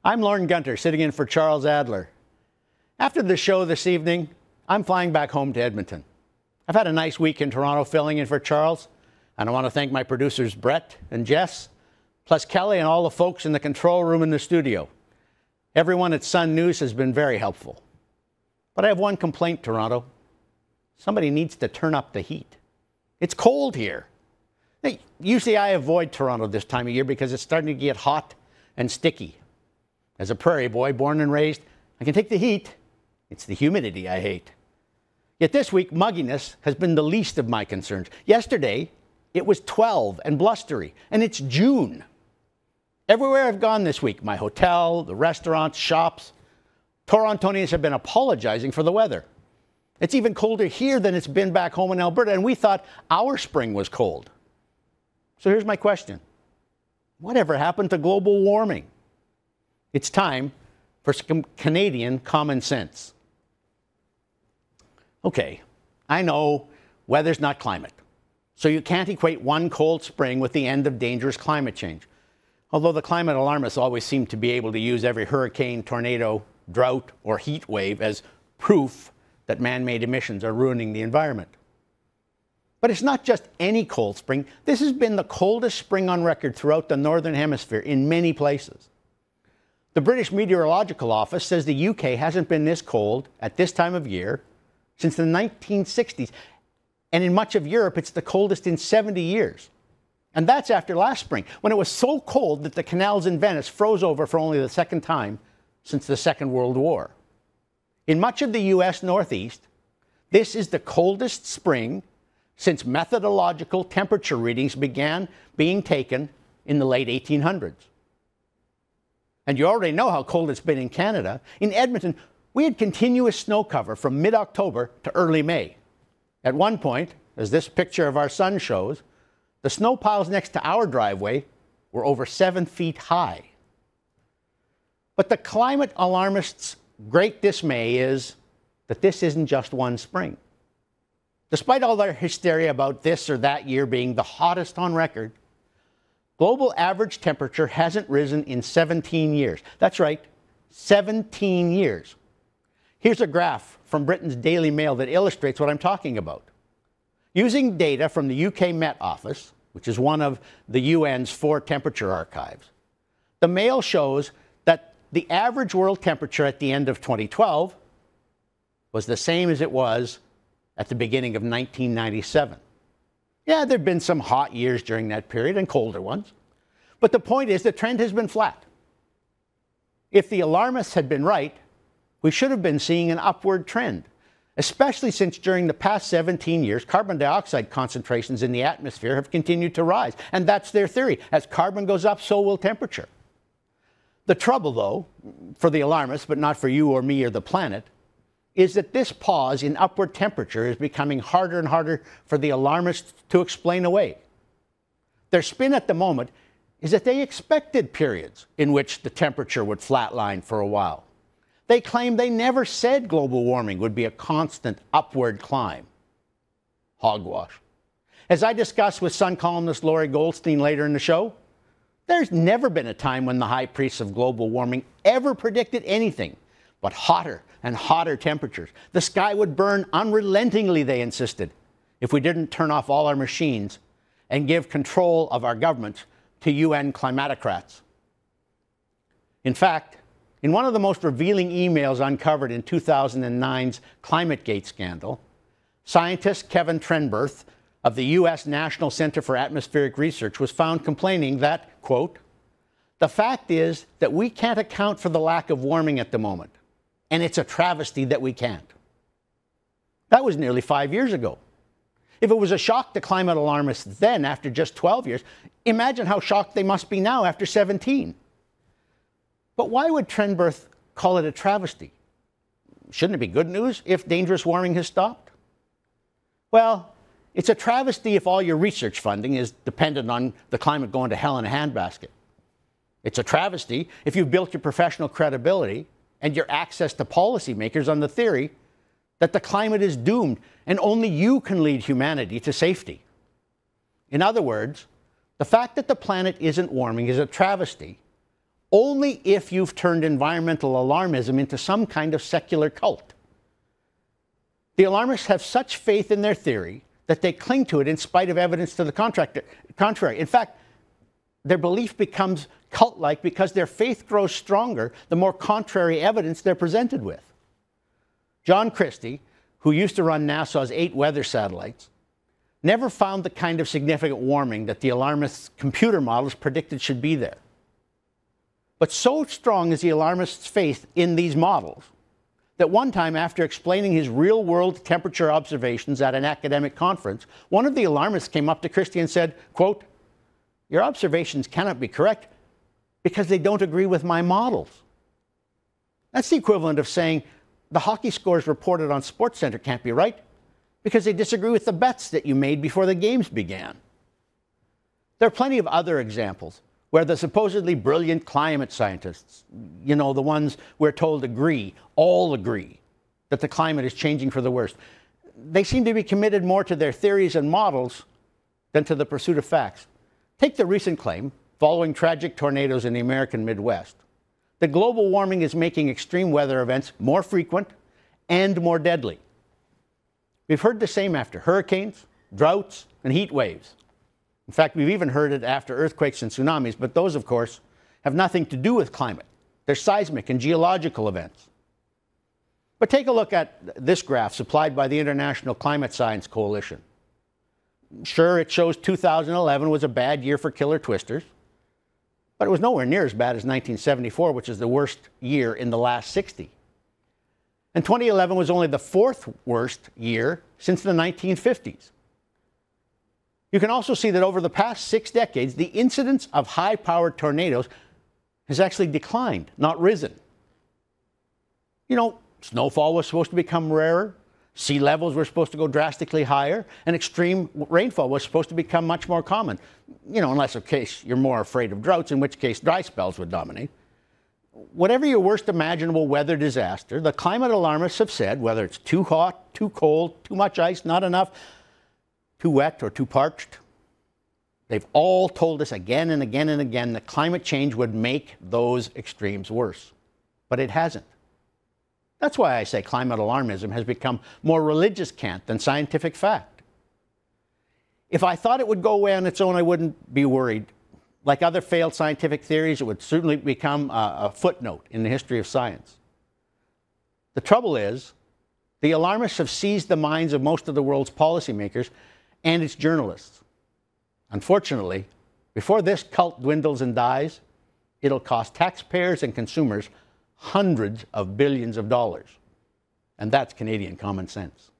I'm Lorne Gunter, sitting in for Charles Adler. After the show this evening, I'm flying back home to Edmonton. I've had a nice week in Toronto filling in for Charles, and I want to thank my producers Brett and Jess, plus Kelly and all the folks in the control room in the studio. Everyone at Sun News has been very helpful. But I have one complaint, Toronto. Somebody needs to turn up the heat. It's cold here. Usually I avoid Toronto this time of year because it's starting to get hot and sticky. As a prairie boy, born and raised, I can take the heat. It's the humidity I hate. Yet this week, mugginess has been the least of my concerns. Yesterday, it was 12 and blustery, and it's June. Everywhere I've gone this week, my hotel, the restaurants, shops, Torontonians have been apologizing for the weather. It's even colder here than it's been back home in Alberta, and we thought our spring was cold. So here's my question. Whatever happened to global warming? It's time for some Canadian common sense. Okay, I know weather's not climate, so you can't equate one cold spring with the end of dangerous climate change. Although the climate alarmists always seem to be able to use every hurricane, tornado, drought, or heat wave as proof that man-made emissions are ruining the environment. But it's not just any cold spring. This has been the coldest spring on record throughout the Northern Hemisphere in many places. The British Meteorological Office says the UK hasn't been this cold at this time of year since the 1960s. And in much of Europe, it's the coldest in 70 years. And that's after last spring, when it was so cold that the canals in Venice froze over for only the second time since the Second World War. In much of the U.S. Northeast, this is the coldest spring since methodological temperature readings began being taken in the late 1800s. And you already know how cold it's been in Canada. In Edmonton, we had continuous snow cover from mid-October to early May. At one point, as this picture of our sun shows, the snow piles next to our driveway were over 7 feet high. But the climate alarmists' great dismay is that this isn't just one spring. Despite all their hysteria about this or that year being the hottest on record, global average temperature hasn't risen in 17 years. That's right, 17 years. Here's a graph from Britain's Daily Mail that illustrates what I'm talking about. Using data from the UK Met Office, which is one of the UN's 4 temperature archives, the Mail shows that the average world temperature at the end of 2012 was the same as it was at the beginning of 1997. Yeah, there have been some hot years during that period and colder ones. But the point is the trend has been flat. If the alarmists had been right, we should have been seeing an upward trend, especially since during the past 17 years, carbon dioxide concentrations in the atmosphere have continued to rise. And that's their theory. As carbon goes up, so will temperature. The trouble, though, for the alarmists, but not for you or me or the planet, is that this pause in upward temperature is becoming harder and harder for the alarmists to explain away. Their spin at the moment is that they expected periods in which the temperature would flatline for a while. They claim they never said global warming would be a constant upward climb. Hogwash. As I discuss with Sun columnist Laurie Goldstein later in the show, there's never been a time when the high priests of global warming ever predicted anything but hotter and hotter temperatures. The sky would burn unrelentingly, they insisted, if we didn't turn off all our machines and give control of our governments to UN climatocrats. In fact, in one of the most revealing emails uncovered in 2009's ClimateGate scandal, scientist Kevin Trenberth of the U.S. National Center for Atmospheric Research was found complaining that, quote, "The fact is that we can't account for the lack of warming at the moment, and it's a travesty that we can't." That was nearly 5 years ago. If it was a shock to climate alarmists then after just 12 years, imagine how shocked they must be now after 17. But why would Trenberth call it a travesty? Shouldn't it be good news if dangerous warming has stopped? Well, it's a travesty if all your research funding is dependent on the climate going to hell in a handbasket. It's a travesty if you've built your professional credibility and your access to policymakers on the theory that the climate is doomed and only you can lead humanity to safety. In other words, the fact that the planet isn't warming is a travesty only if you've turned environmental alarmism into some kind of secular cult. The alarmists have such faith in their theory that they cling to it in spite of evidence to the contrary. In fact, their belief becomes cult-like because their faith grows stronger the more contrary evidence they're presented with. John Christie, who used to run NASA's 8 weather satellites, never found the kind of significant warming that the alarmists' computer models predicted should be there. But so strong is the alarmists' faith in these models that one time, after explaining his real-world temperature observations at an academic conference, one of the alarmists came up to Christie and said, quote, "Your observations cannot be correct because they don't agree with my models." That's the equivalent of saying the hockey scores reported on SportsCenter can't be right because they disagree with the bets that you made before the games began. There are plenty of other examples where the supposedly brilliant climate scientists, the ones we're told all agree, that the climate is changing for the worst. They seem to be committed more to their theories and models than to the pursuit of facts. Take the recent claim, following tragic tornadoes in the American Midwest, that global warming is making extreme weather events more frequent and more deadly. We've heard the same after hurricanes, droughts, and heat waves. In fact, we've even heard it after earthquakes and tsunamis, but those, of course, have nothing to do with climate. They're seismic and geological events. But take a look at this graph supplied by the International Climate Science Coalition. Sure, it shows 2011 was a bad year for killer twisters, but it was nowhere near as bad as 1974, which is the worst year in the last 60. And 2011 was only the 4th worst year since the 1950s. You can also see that over the past 6 decades, the incidence of high-powered tornadoes has actually declined, not risen. Snowfall was supposed to become rarer, sea levels were supposed to go drastically higher, and extreme rainfall was supposed to become much more common. Unless, of course, you're more afraid of droughts, in which case dry spells would dominate. Whatever your worst imaginable weather disaster, the climate alarmists have said, whether it's too hot, too cold, too much ice, not enough, too wet or too parched, they've all told us again and again and again that climate change would make those extremes worse. But it hasn't. That's why I say climate alarmism has become more religious cant than scientific fact. If I thought it would go away on its own, I wouldn't be worried. Like other failed scientific theories, it would certainly become a footnote in the history of science. The trouble is, the alarmists have seized the minds of most of the world's policymakers and its journalists. Unfortunately, before this cult dwindles and dies, it'll cost taxpayers and consumers hundreds of billions of dollars. And that's Canadian common sense.